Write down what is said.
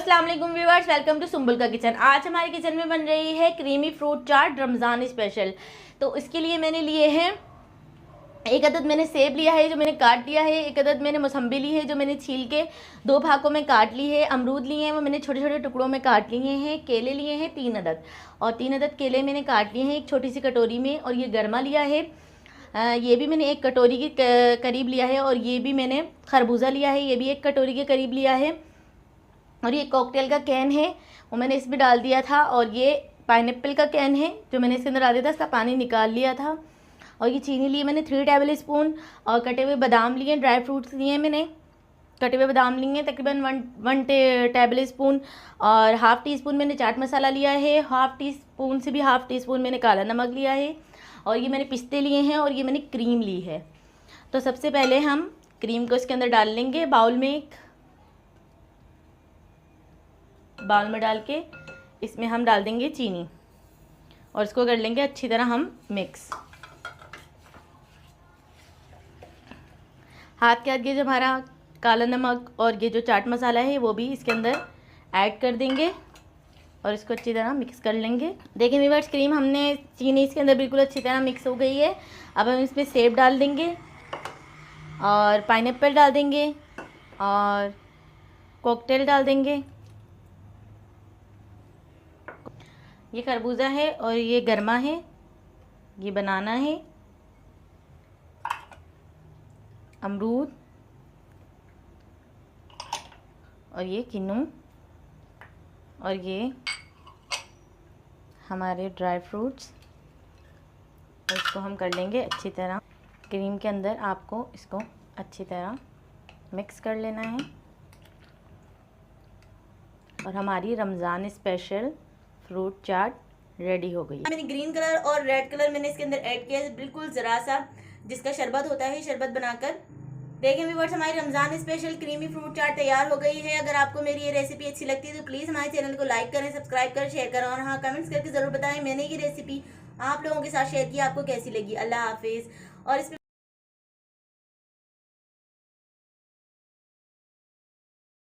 अस्सलाम वालेकुम viewers, welcome to Sumbul का किचन। आज हमारे किचन में बन रही है क्रीमी फ्रूट चाट रमज़ान स्पेशल। तो इसके लिए मैंने लिए हैं एक अदद मैंने सेब लिया है जो मैंने काट लिया है, एक अदद मैंने मौसम्बी ली है जो मैंने छील के दो भागों में काट ली है, अमरूद लिए हैं वो मैंने छोटे छोटे टुकड़ों में काट लिए हैं, केले लिए हैं 3 अदद और 3 अदद केले मैंने काट लिए हैं एक छोटी सी कटोरी में। और ये गरमा लिया है, ये भी मैंने एक कटोरी के करीब लिया है। और ये भी मैंने खरबूजा लिया है, ये भी एक कटोरी के करीब लिया है। और ये कॉकटेल का कैन है वो मैंने इसमें डाल दिया था। और ये पाइनएप्पल का कैन है जो मैंने इसके अंदर डाल दिया था, इसका पानी निकाल लिया था। और ये चीनी लिए मैंने 3 टेबल स्पून। और कटे हुए बादाम लिए, ड्राई फ्रूट्स लिए मैंने, कटे हुए बादाम लिए तकरीबन 1 टेबल स्पून। और हाफ़ टी स्पून मैंने चाट मसाला लिया है, हाफ़ टी स्पून से भी हाफ़ टी स्पून मैंने काला नमक लिया है। और ये मैंने पिस्ते लिए हैं और ये मैंने क्रीम ली है। तो सबसे पहले हम क्रीम को इसके अंदर डाल लेंगे बाउल में डाल के इसमें हम डाल देंगे चीनी और इसको कर लेंगे अच्छी तरह हम मिक्स। हाथ के आगे जो हमारा काला नमक और ये जो चाट मसाला है वो भी इसके अंदर ऐड कर देंगे और इसको अच्छी तरह मिक्स कर लेंगे। देखिए व्यूअर्स, क्रीम हमने चीनी इसके अंदर बिल्कुल अच्छी तरह मिक्स हो गई है। अब हम इसमें सेब डाल देंगे और पाइनएप्पल डाल देंगे और कॉकटेल डाल देंगे। ये खरबूजा है और ये गरमा है, ये बनाना है, अमरूद और ये किन्नू और ये हमारे ड्राई फ्रूट्स। और इसको हम कर लेंगे अच्छी तरह क्रीम के अंदर। आपको इसको अच्छी तरह मिक्स कर लेना है और हमारी रमज़ान स्पेशल फ्रूट चाट रेडी हो गई। मैंने ग्रीन कलर और रेड कलर मैंने इसके अंदर ऐड किया है, बिल्कुल ज़रा सा जिसका शरबत होता है, शरबत बनाकर। देखें व्यूअर्स, हमारी रमज़ान स्पेशल क्रीमी फ्रूट चाट तैयार हो गई है। अगर आपको मेरी ये रेसिपी अच्छी लगती है तो प्लीज़ हमारे चैनल को लाइक करें, सब्सक्राइब करें, शेयर करें और हाँ कमेंट्स करके ज़रूर बताएं मैंने ये रेसिपी आप लोगों के साथ शेयर की आपको कैसी लगी। अल्लाह हाफिज़। और इसमें